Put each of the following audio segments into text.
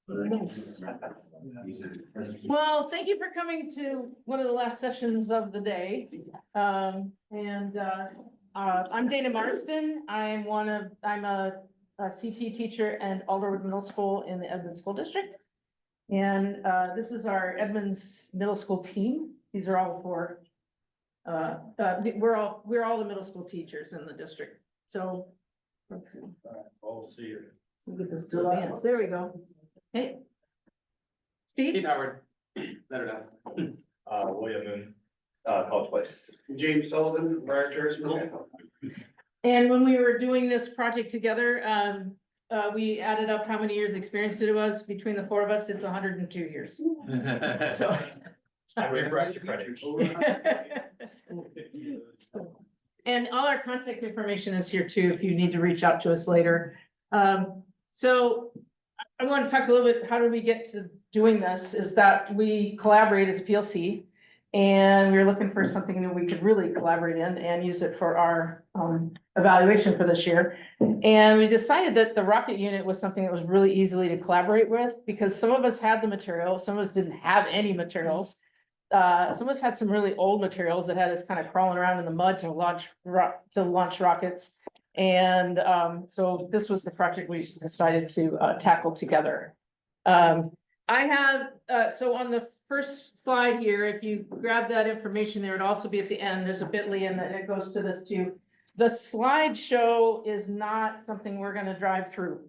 Nice. Well, thank you for coming to one of the last sessions of the day. I'm Dana Marston. I'm a CT teacher and Alderwood Middle School in the Edmonds School District. And this is our Edmonds Middle School team. These are all for, we're all the middle school teachers in the district. So let's see. I'll see you. So get this to advance. There we go. Hey. Steve? Howard. Better now. William and, College Place. James Sullivan, Director Middle. And when we were doing this project together, we added up how many years experience it was between the four of us. It's 102 years. So. And all our contact information is here too, if you need to reach out to us later. So I want to talk a little bit, how did we get to doing this, is that we collaborate as a PLC. And we were looking for something that we could really collaborate in and use it for our evaluation for this year. And we decided that the rocket unit was something that was really easily to collaborate with, because some of us had the material, some of us didn't have any materials. Some of us had some really old materials that had us kind of crawling around in the mud to launch rockets. And so this was the project we decided to tackle together. I have, so on the first slide here, if you grab that information there, it'd also be at the end, there's a bit.ly and it goes to this too. The slideshow is not something we're gonna drive through.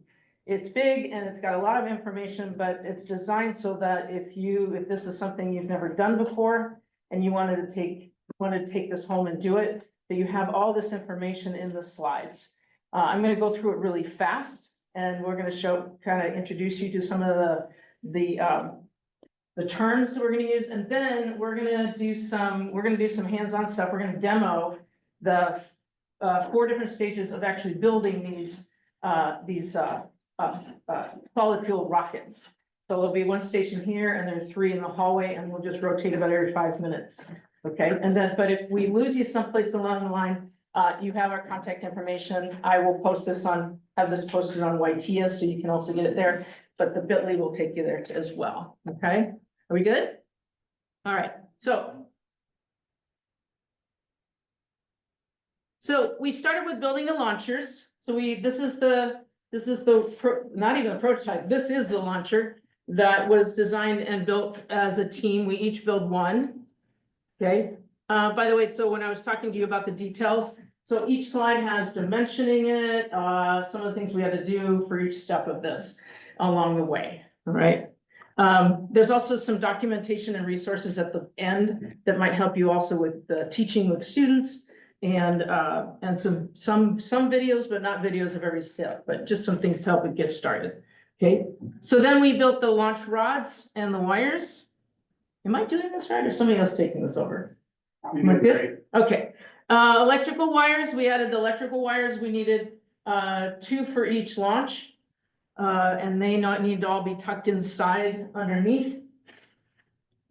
It's big and it's got a lot of information, but it's designed so that if this is something you've never done before and you wanted to take this home and do it, that you have all this information in the slides. I'm gonna go through it really fast and we're gonna kind of introduce you to some of the terms that we're gonna use, and then we're gonna do some hands-on stuff. We're gonna demo the 4 different stages of actually building these solid fuel rockets. So there'll be one station here and there are 3 in the hallway, and we'll just rotate about every 5 minutes. Okay, and then, but if we lose you someplace along the line, you have our contact information. I will have this posted on YTIA, so you can also get it there, but the bit.ly will take you there as well. Okay, are we good? All right, so we started with building the launchers. So this is not even a prototype. This is the launcher that was designed and built as a team. We each build one. Okay, by the way, so when I was talking to you about the details, so each slide has dimensioning it, some of the things we had to do for each step of this along the way, all right? There's also some documentation and resources at the end that might help you also with the teaching with students and some videos, but not videos of every step, but just some things to help it get started. Okay, so then we built the launch rods and the wires. Am I doing this right or somebody else taking this over? Am I good? Okay. Electrical wires, we added the electrical wires. We needed 2 for each launch. And they need to all be tucked inside underneath.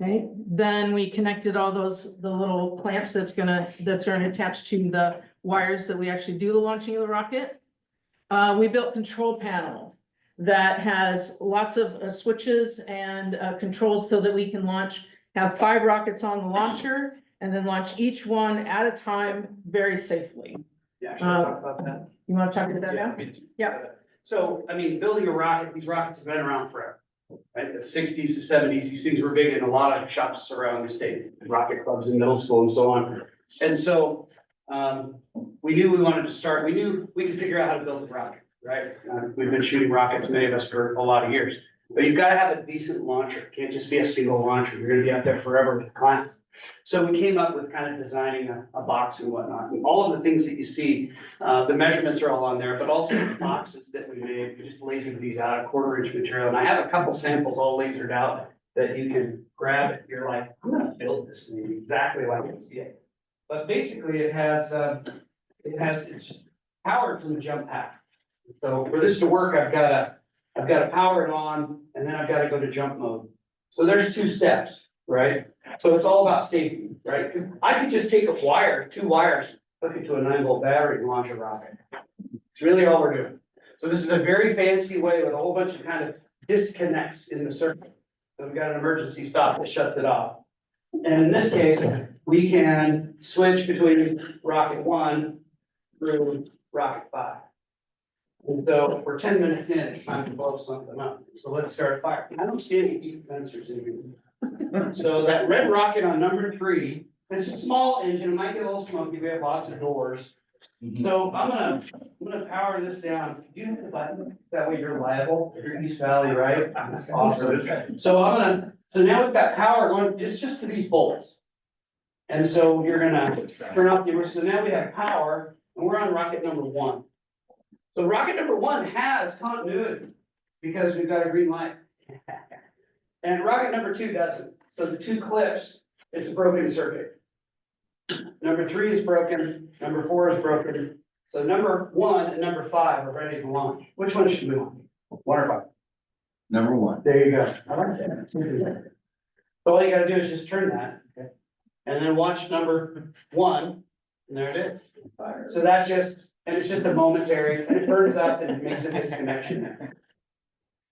Okay, then we connected all the little clamps that's attached to the wires that we actually do the launching of the rocket. We built control panels that has lots of switches and controls so that we can have 5 rockets on the launcher and then launch each one at a time very safely. Yeah, should I talk about that? You want to talk about that now? Yeah. So, I mean, building a rocket, these rockets have been around forever, right? The 60s to 70s, these things were big in a lot of shops around the state, rocket clubs in middle school and so on. And so, we knew we wanted to start, we knew we could figure out how to build a rocket, right? We've been shooting rockets, many of us, for a lot of years. But you've got to have a decent launcher. It can't just be a single launcher. You're gonna be out there forever with class. So we came up with kind of designing a box and whatnot. And all of the things that you see, the measurements are all on there, but also the boxes that we made. We just lasered these out, 1/4-inch material. And I have a couple samples all lasered out that you can grab it. You're like, I'm gonna build this thing exactly like you see it. But basically it's powered from the jump pack. So for this to work, I've got to power it on, and then I've got to go to jump mode. So there's 2 steps, right? So it's all about safety, right? Because I could just take a wire, 2 wires, hook it to a 9-volt battery and launch a rocket. It's really all we're doing. So this is a very fancy way with a whole bunch of kind of disconnects in the circuit. So we've got an emergency stop that shuts it off. And in this case, we can switch between rocket 1 through rocket 5. And so if we're 10 minutes in, it's time to blow something up. So let's start fire. I don't see any heat sensors in here. So that red rocket on number 3, it's a small engine, it might get a little smoky, we have lots of doors. So I'm gonna power this down. Do you hit the button? That way you're liable, if you're East Valley, right? Awesome. So so now we've got power going just to these bolts. And so you're gonna turn off the, so now we have power, and we're on rocket number 1. So rocket number 1 has continuity, because we've got a green light. And rocket number 2 doesn't. So the 2 clips, it's a broken circuit. Number 3 is broken, number 4 is broken. So number 1 and number 5 are ready to launch. Which one should we launch? 1 or 5? Number 1. There you go. I like that. So all you gotta do is just turn that. And then watch number 1, and there it is. So that and it's just a momentary, and it burns up and it makes a disconnection there.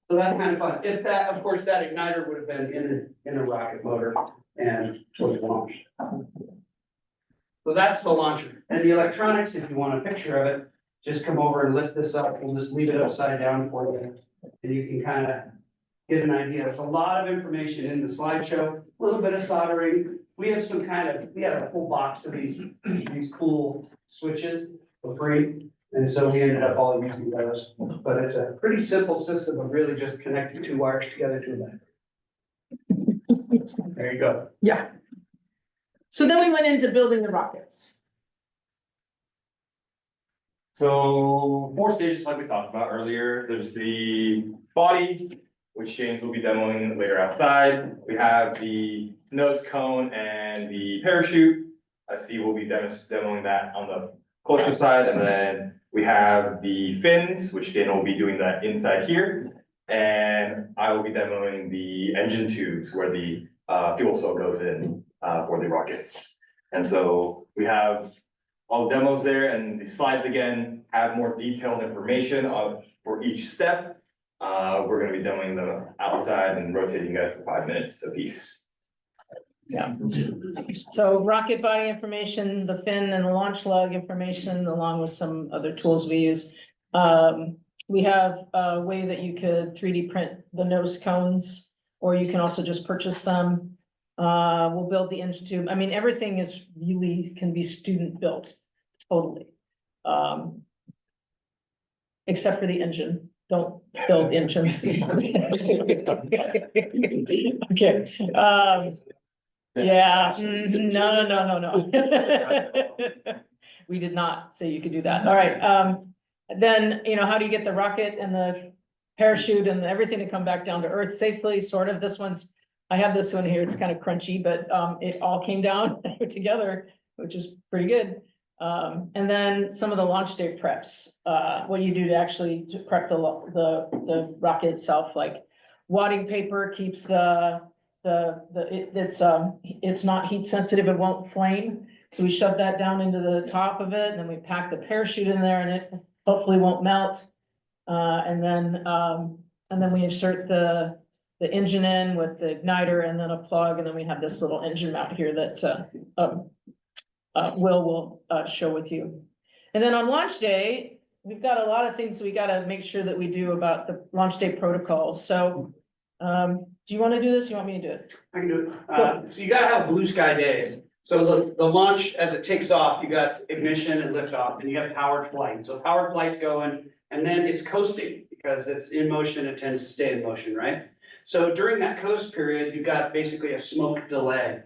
So that's kind of fun. If that, of course, that igniter would have been in a rocket motor and was launched. So that's the launcher. And the electronics, if you want a picture of it, just come over and lift this up. We'll just leave it upside down for you. And you can kind of get an idea. There's a lot of information in the slideshow, a little bit of soldering. We have we had a whole box of these cool switches for free. And so we ended up all using those. But it's a pretty simple system of really just connecting 2 wires together to a battery. There you go. Yeah. So then we went into building the rockets. So 4 stages like we talked about earlier. There's the body, which James will be demoing later outside. We have the nose cone and the parachute. Steve will be demoing that on the closer side. And then we have the fins, which Dana will be doing that inside here. And I will be demoing the engine tubes where the fuel cell goes in for the rockets. And so we have all the demos there, and the slides again have more detailed information for each step. We're gonna be demoing them outside and rotating guys for 5 minutes apiece. Yeah. So rocket body information, the fin and the launch lug information, along with some other tools we use. We have a way that you could 3D print the nose cones, or you can also just purchase them. We'll build the engine tube. I mean, everything is really can be student built, totally. Except for the engine. Don't build engines. Okay. Yeah, no. We did not say you could do that. All right, then, how do you get the rocket and the parachute and everything to come back down to earth safely, sort of? I have this one here, it's kind of crunchy, but it all came down together, which is pretty good. And then some of the launch day preps, what do you do to actually prep the rocket itself, like wadding paper keeps it's not heat sensitive, it won't flame. So we shove that down into the top of it, and then we pack the parachute in there, and it hopefully won't melt. And then we insert the engine in with the igniter and then a plug, and then we have this little engine mount here that Will show with you. And then on launch day, we've got a lot of things we gotta make sure that we do about the launch day protocols. So do you wanna do this? You want me to do it? I can do it. So you gotta have blue sky days. So the launch, as it takes off, you got ignition and liftoff, and you have powered flight. So powered flight's going, and then it's coasting, because it's in motion, it tends to stay in motion, right? So during that coast period, you've got basically a smoke delay.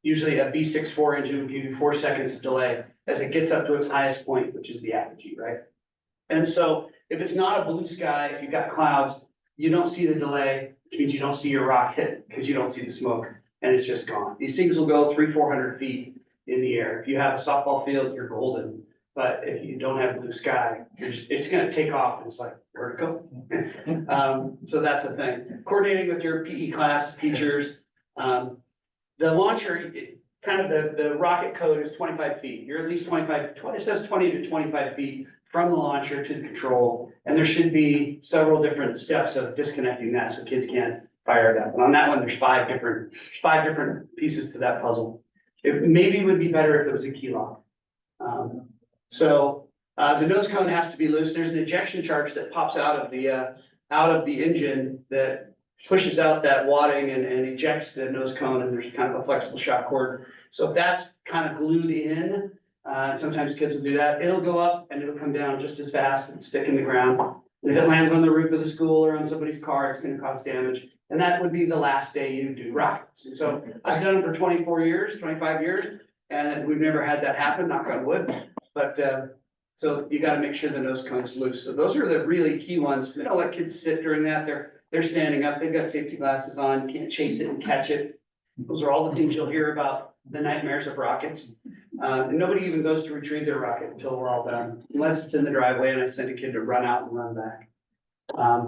Usually a B64 engine will give you 4 seconds of delay as it gets up to its highest point, which is the apogee, right? And so if it's not a blue sky, if you've got clouds, you don't see the delay, which means you don't see your rocket because you don't see the smoke, and it's just gone. These things will go 300-400 feet in the air. If you have a softball field, you're golden. But if you don't have blue sky, it's gonna take off, and it's like, where'd it go? So that's a thing. Coordinating with your PE class teachers. The launcher, kind of the rocket code is 25 feet. You're at least 25, it says 20 to 25 feet from the launcher to the control. And there should be several different steps of disconnecting that so kids can't fire it up. And on that one, there's five different pieces to that puzzle. It maybe would be better if it was a key lock. The nose cone has to be loose. There's an ejection charge that pops out of the engine that pushes out that wadding and ejects the nose cone, and there's kind of a flexible shock cord. So if that's kind of glued in, sometimes kids will do that. It'll go up and it'll come down just as fast and stick in the ground. And if it lands on the roof of the school or on somebody's car, it's gonna cause damage. And that would be the last day you do rockets. And so I've done it for 24 years, 25 years, and we've never had that happen, knock on wood. But, so you gotta make sure the nose cone's loose. So those are the really key ones. We don't let kids sit during that. They're standing up, they've got safety glasses on, can't chase it and catch it. Those are all the things you'll hear about the nightmares of rockets. And nobody even goes to retrieve their rocket until we're all done, unless it's in the driveway and I send a kid to run out and run back.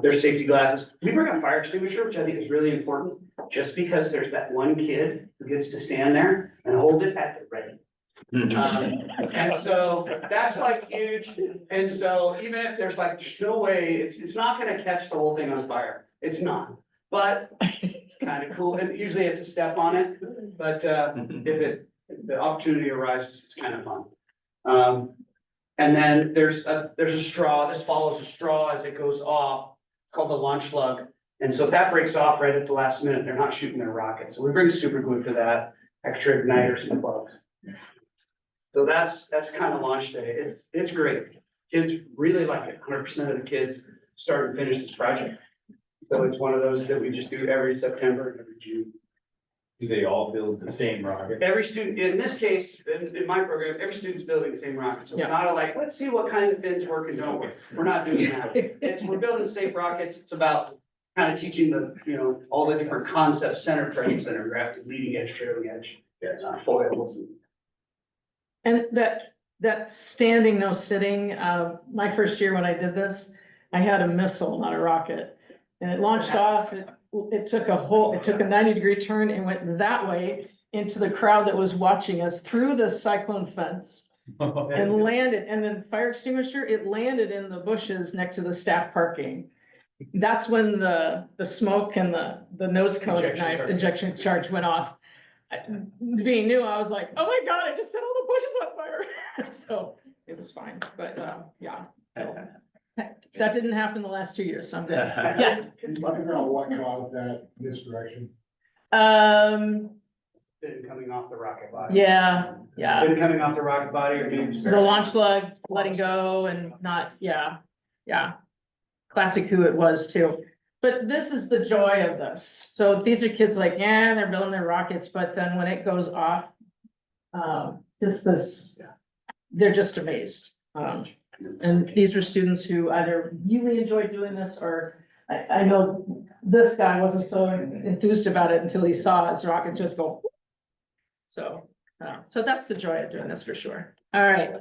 There's safety glasses. We bring a fire extinguisher, which I think is really important, just because there's that one kid who gets to stand there and hold it at the ready. And so that's like huge. And so even if there's no way, it's not gonna catch the whole thing on fire. It's not, but kind of cool. And usually it's a step on it, but if the opportunity arises, it's kind of fun. And then there's a straw. This follows a straw as it goes off. It's called the launch lug. And so if that breaks off right at the last minute, they're not shooting their rocket. So we bring super glue for that, extra igniters and plugs. So that's kind of launch day. It's great. Kids really like it. 100% of the kids start and finish this project. So it's one of those that we just do every September and every June. Do they all build the same rocket? Every student, in this case, in my program, every student's building the same rocket. So it's Yeah. not like, let's see what kind of fins work and don't work. We're not doing that. We're building safe rockets. It's about kind of teaching all the different concepts, center pressure, center of gravity, leading edge, trailing edge, foils. And that standing, no sitting, my first year when I did this, I had a missile, not a rocket. And it launched off, it took a 90-degree turn and went that way into the crowd that was watching us through the cyclone fence. And landed, and then fire extinguisher, it landed in the bushes next to the staff parking. That's when the smoke and the nose cone ejection charge went off. Being new, I was like, oh my God, I just set all the bushes on fire. So it was fine, but yeah. So, that didn't happen the last 2 years, so I'm good. Yes. Can you figure out what caused that misdirection? Been coming off the rocket body. Yeah. Been coming off the rocket body or maybe. The launch lug letting go and not, yeah. Classic who it was too. But this is the joy of this. So these are kids like, yeah, they're building their rockets, but then when it goes off, they're just amazed. And these were students who either really enjoyed doing this or I know this guy wasn't so enthused about it until he saw his rocket just go. So that's the joy of doing this for sure. All right.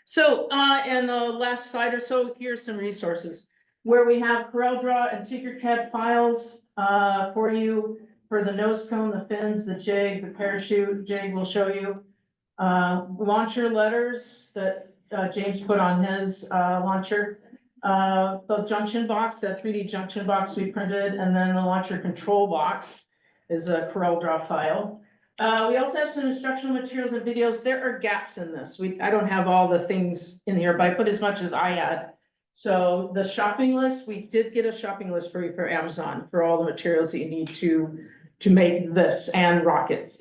So, and the last slide or so, here's some resources where we have CorelDRAW and Tinkercad files, for you for the nose cone, the fins, the jig, the parachute jig will show you. Launcher letters that James put on his launcher. The junction box, that 3D junction box we printed, and then the launcher control box is a CorelDRAW file. We also have some instructional materials and videos. There are gaps in this. I don't have all the things in here, but I put as much as I had. So the shopping list, we did get a shopping list for you for Amazon for all the materials that you need to make this and rockets.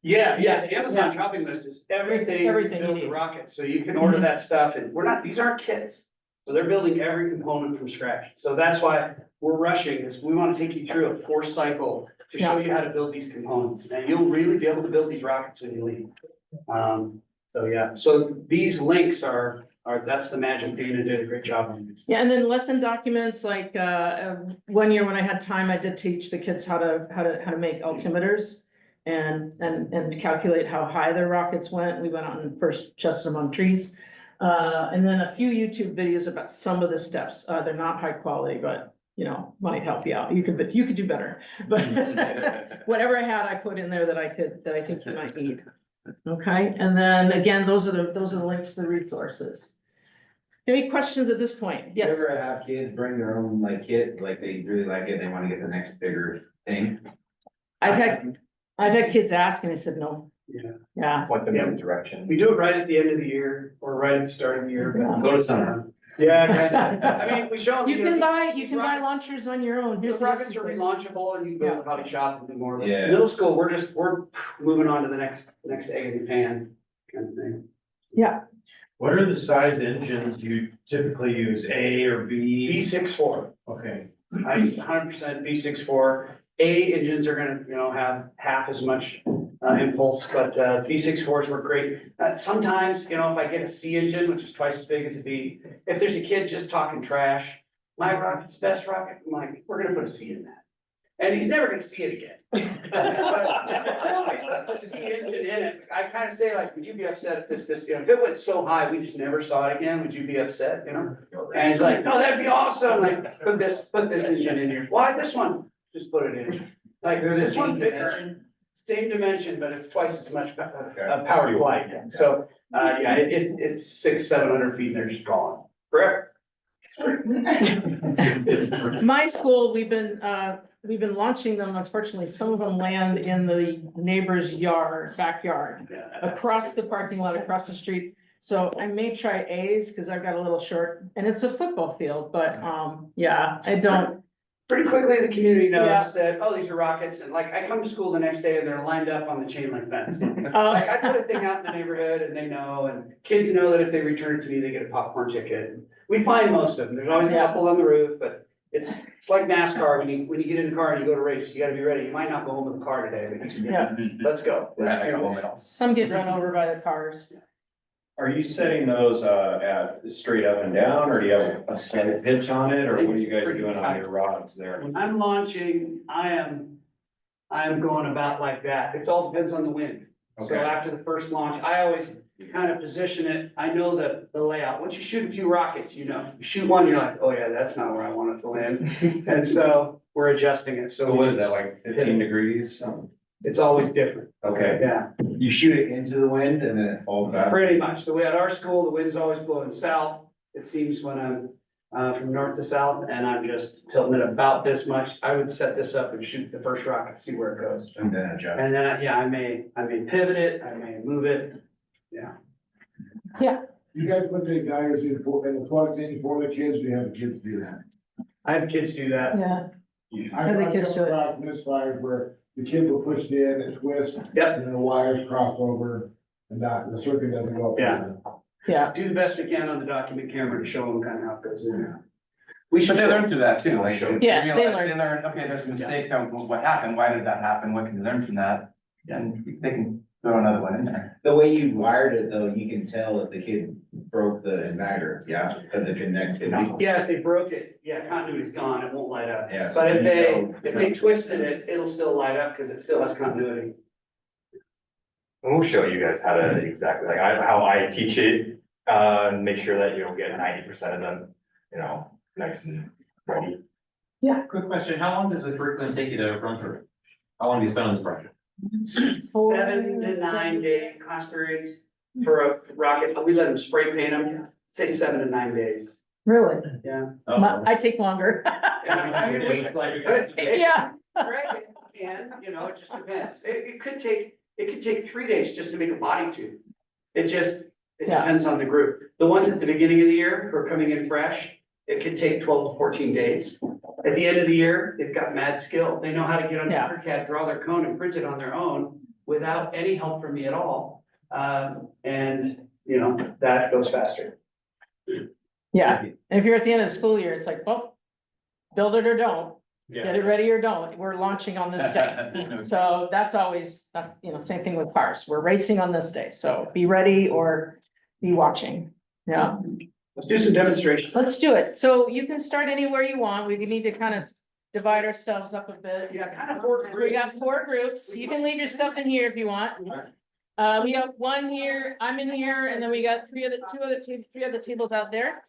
Yeah, the Amazon shopping list is everything Everything to you build the need. rocket, so you can order that stuff, and these aren't kits. So they're building every component from scratch, so that's why we're rushing, is we wanna take you through a 4 cycle to show you how to build these components, and you'll really be able to build these rockets when you leave. So these links are, that's the magic. Dana did a great job on these. Yeah, and then lesson documents, like, 1 year when I had time, I did teach the kids how to make altimeters. And calculate how high their rockets went. We went out and first tested them on trees. And then a few YouTube videos about some of the steps. They're not high quality, but might help you out. You could do better. But whatever I had, I put in there that I think you might need. Okay, and then again, those are the links to the resources. Any questions at this point? You Yes, ever have kids bring their own like kit, like they really like it, they wanna get the next bigger thing? I've had kids ask and I said, no, Yeah, yeah, Point them in the direction. we do it right at the end of the year or right at the start of the year. but- Go to summer. Yeah, kinda. I mean, we show them. you know, can these- buy, you these can buy rockets- launchers on your own, here's The the. rockets are relaunchable and you can go to the hobby shop and do more. But Yeah. Middle school, we're moving on to the next egg in the pan kind of thing. What are the size engines you typically use, A or B? B64, Okay, I 100% B64. A engines are gonna, have half as much impulse, but B64s work great. Sometimes, if I get a C engine, which is twice as big as a B, if there's a kid just talking trash, my rocket's the best rocket, I'm like, we're gonna put a C in that. And he's never gonna see it again. But the C engine in it, I kind of say like, would you be upset if this, if it went so high, we just never saw it again, would you be upset, And he's like, no, that'd be awesome, like, put this engine in here. Why this one? Just put it in. Like, this one bigger. Same dimension, but it's twice as much power to flight. So, it's 600-700 feet and they're just gone. Correct? My school, we've been launching them, unfortunately, some of them land in the neighbor's backyard, Yeah. across the parking lot, across the street. So I may try A's, cause I've got a little short, and it's a football field, but, yeah, I don't, Pretty quickly, the community Yeah. knows that, oh, these are rockets, and like, I come to school the next day and they're lined up on the chain link fence. Like, I put a thing out in the neighborhood and they know, and kids know that if they return it to me, they get a popcorn ticket. We find most of them, there's always a Yeah. couple on the roof, but it's like NASCAR, when you get in the car and you go to race, you gotta be ready, you might not go home with the car today, but you can, yeah, let's go. some get run over by the cars. Are you setting those at straight up and down, or do you have a slight pitch on it, or what are you guys doing on your rods there? When I'm launching, I am going about like that, it all depends on the wind. So Okay. after the first launch, I always kind of position it, I know the layout, once you shoot a few rockets, you shoot one, you're like, oh yeah, that's not where I want it to land. And so we're adjusting it, So what is that, like 15 degrees? It's always different, Okay, yeah, You shoot it into the wind and then it falls back. pretty much, the way at our school, the wind's always blowing south, it seems when I'm from north to south, and I'm just tilting it about this much, I would set this up and shoot the first rocket, see where it goes. And then adjust. And then, I may pivot it, I may move it, You guys put the guys in the plugs in for the kids, we have the kids do that. I have the kids do that. Yeah, I've the kids do it. come across misfires where the kid will push it in and twist. Yep. And the wires cross over and the circuit doesn't go up. Yeah. yeah, Do the best we can on the document camera to show them kind of how it goes in there. We But should. they learn through that too, like. Yeah, they realize- They learn, okay, there's a mistake, tell them what happened, why did that happen, what can you learn from that? And they can throw another one in there. The way you wired it though, you can tell if the kid broke the igniter, yeah, because it connects to. Yeah, if they broke it, continuity's gone, it won't light up. Yeah. But if they twisted it, it'll still light up because it still has continuity. And we'll show you guys how to exactly, like, how I teach it, and make sure that you'll get 90% of them, nice and ready. Quick question, how long does the curriculum take you to run through? How long do you spend on this project? 7 to 9 day class periods for a rocket, but we let them spray paint them, say 7 to 9 days. really, Yeah. I take longer. Yeah, Greg, and, it just depends. It could take 3 days just to make a body tube. It Yeah. depends on the group. The ones at the beginning of the year who are coming in fresh, it could take 12 to 14 days. At the end of the year, they've got mad skill. They know how to get on Yeah. TinkerCAD, draw their cone and print it on their own without any help from me at all. That goes faster. yeah, and if you're at the end of the school year, it's like, well, build it or don't, get it ready or don't, we're launching on this day. So that's always, same thing with cars, we're racing on this day, so be ready or be watching, yeah. Let's do some demonstrations. Let's do it. So you can start anywhere you want. We need to kind of divide ourselves up a bit. Yeah, kind of four We got 4 groups. You can leave your stuff in here if you want. We have one here, I'm in here, and then we got 3 other tables out there.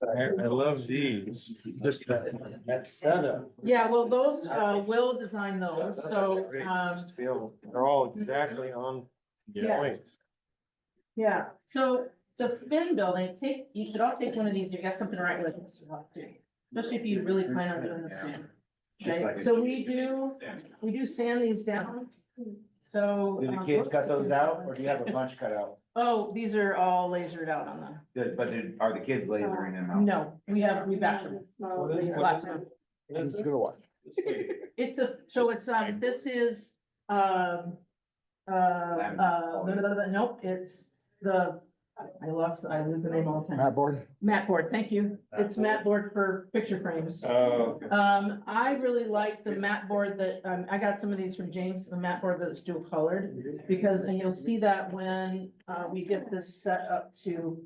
I love these, just that setup. Yeah, well, those, Will design those, so, Just feel, they're all exactly on Yeah. point. yeah, so the fin building, you should all take one of these, you got something to write with, especially if you really plan on doing this soon. Just Okay, like a- so we do sand these down, so. Do the kids cut those out, or do you have a bunch cut out? Oh, these are all lasered out on them. Good, but are the kids lasering them out? No, we batch them. Lots of them. It's gonna watch. It's this is, nope, it's I lose the name all the time. Matt board? Mat board, thank you. It's mat board for picture frames. Oh, I really like the mat board that, I got some of these from James, the mat board that's dual colored. Because, and you'll see that when, we get this set up to,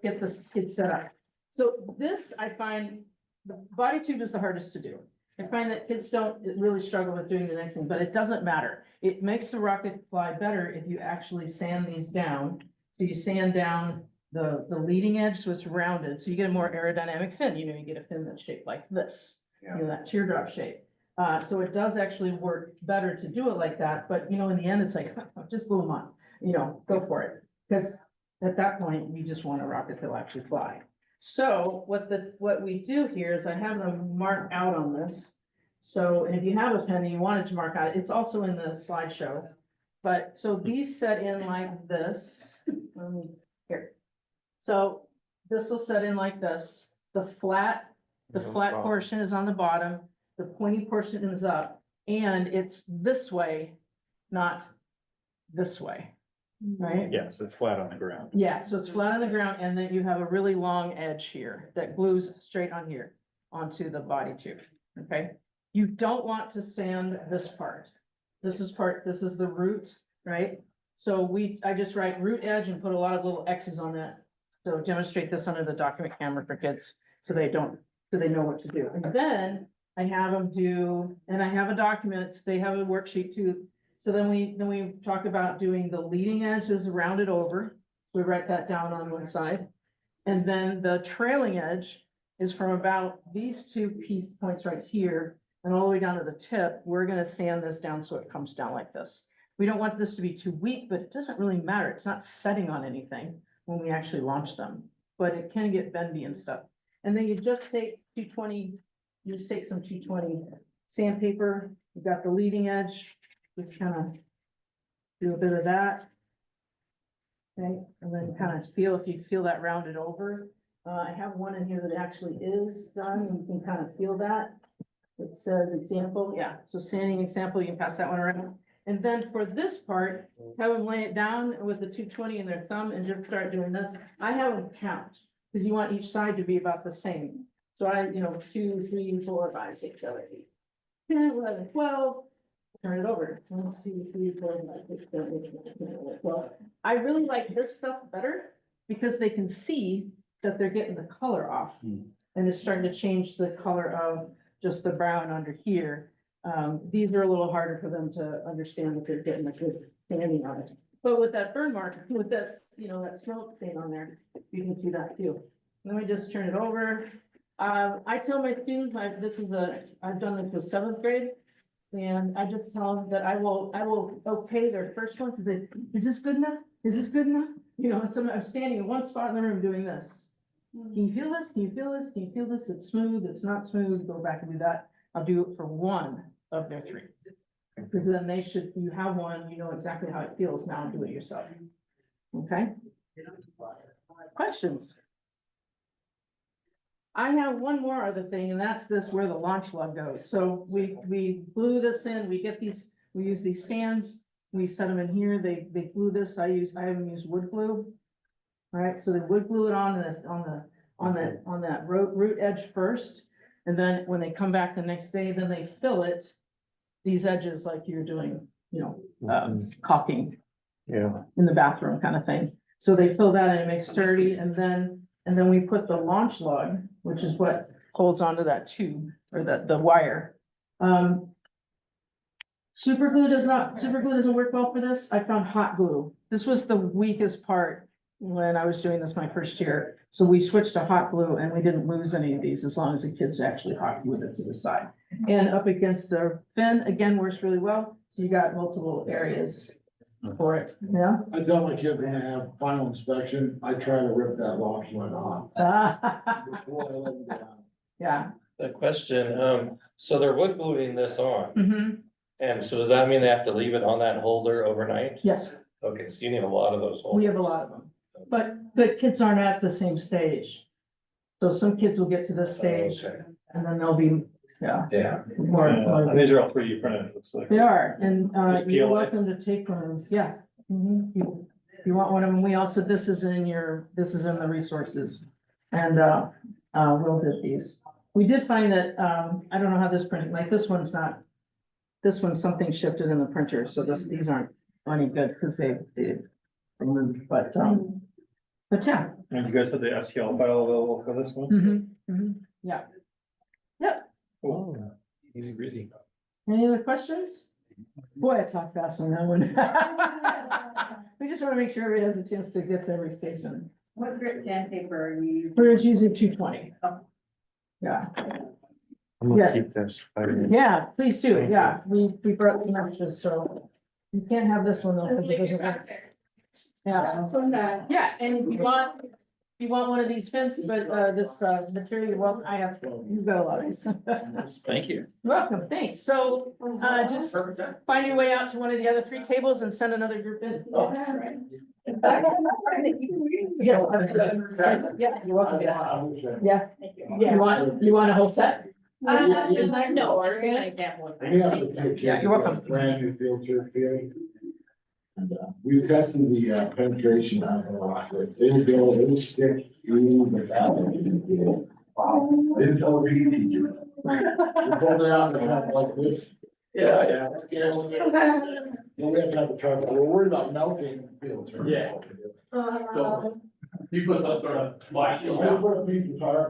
get this kid set up. So this, I find, the body tube is the hardest to do. I find that kids don't really struggle with doing the next thing, but it doesn't matter. It makes the rocket fly better if you actually sand these down. So you sand down the leading edge, so it's rounded, so you get a more aerodynamic fin, you get a fin that's shaped like this, that teardrop shape. So it does actually work better to do it like that, but in the end, it's like, just glue them on, go for it. Because at that point, you just want a rocket that'll actually fly. So what we do here is I have them mark out on this. So, and if you have a pen and you wanted to mark out, it's also in the slideshow. But, so these set in like this, here. So this will set in like this, the flat portion is on the bottom, the pointy portion is up, and it's this way, not this way, right? Yeah, so it's flat on the ground. Yeah, so it's flat on the ground, and then you have a really long edge here that glues straight on here onto the body tube, okay? You don't want to sand this part. This is the root, right? So I just write root edge and put a lot of little X's on that. So demonstrate this under the document camera for kids, so they know what to do. And then I have them do, and I have a document, they have a worksheet too. So then we talk about doing the leading edge is rounded over. We write that down on one side. And then the trailing edge is from about these two points right here and all the way down to the tip. We're gonna sand this down so it comes down like this. We don't want this to be too weak, but it doesn't really matter. It's not setting on anything when we actually launch them, but it can get bendy and stuff. And then you just take 220, you just take some 220 sandpaper. You got the leading edge. Just kind of do a bit of that. Okay, and then kind of if you feel that rounded over. I have one in here that actually is done, and you can kind of feel that. It says example, yeah, so sanding example, you can pass that one around. And then for this part, have them lay it down with the 220 in their thumb and just start doing this. I have them count, because you want each side to be about the same. So 2, 3, 4, 5, 6, 7, 8, 10, 11, 12. Turn it over. 1, 2, 3, 4, 5, 6, 7, 8, 9, 10, 11, 12. I really like this stuff better because they can see that they're getting the color off. And it's starting to change the color of just the brown under here. These are a little harder for them to understand that they're getting a good sanding on it. But with that burn mark, with that, that smoke stain on there, you can see that too. Let me just turn it over. I tell my students, I've done this with 7th grade. And I just tell them that I will okay their first one, because is this good enough? Is this good enough? And so I'm standing in one spot in the room doing this. Can you feel this? Can you feel this? Can you feel this? It's smooth, it's not smooth, go back and do that. I'll do it for one of their 3. Because then you have one, you know exactly how it feels, now do it yourself. Okay? Questions? I have one more other thing, and that's where the launch lug goes. So we glue this in, we use these stands, we set them in here, they glue this, I have them use wood glue. All right, so they wood glue it on that root edge first, and then when they come back the next day, then they fill it, these edges like you're doing, caulking. Yeah. In the bathroom kind of thing. So they fill that and it makes sturdy, and then we put the launch lug, which is what holds onto that tube or the wire. Super glue doesn't work well for this. I found hot glue. This was the weakest part when I was doing this my first year. So we switched to hot glue and we didn't lose any of these as long as the kids actually hot glued it to the side. And up against the fin, again, works really well. So you got multiple areas for it, yeah? I tell my kids when I have final inspection, I try to rip that launch line off before I let them down. Yeah. The question, so they're wood gluing this on, Mhm. and so does that mean they have to leave it on that holder overnight? Yes, Okay, so you need a lot of those holders. we have a lot of them, but kids aren't at the same stage. So some kids will get to this stage Okay. and then they'll be, yeah, Yeah. more. And these are all 3D printed, it looks like. They are, and Just you're PLA. welcome to take rooms, yeah. Mhm. You want one of them, we also, this is in the resources. And we'll get these. We did find that, I don't know how this printing, like this one's not, this one's something shifted in the printer, so these aren't any good because they removed, but yeah. And you guys have the STL file available for this one? Yeah. Oh, easy breezy. Any other questions? Boy, I talk fast on that one. We just want to make sure everybody has a chance to get to every station. What grit sandpaper are you using? We're using 220. Yeah, I'm Yeah. gonna keep this. yeah, please do, Thank you. yeah, we brought some extras, so you can't have this one though, because it doesn't work. Yeah, yeah, and if you want one of these fins, but this material, well, you've got a lot of these. Thank you. Welcome, thanks, so just find your way out to one of the other 3 tables and send another group in. Oh, yes, yeah, you're welcome. Yeah, you want a whole set? No, We have to take Yeah, you're welcome. Brand new filter field. And we tested the penetration of the rock, it'll stick through the valve. Didn't tell the PE teacher. We pulled it out and it went like this. Yeah. Yeah. Then we have to have the truck, we're worried about melting filter. Yeah. Uh, You put some sort of black shield We put a piece of tar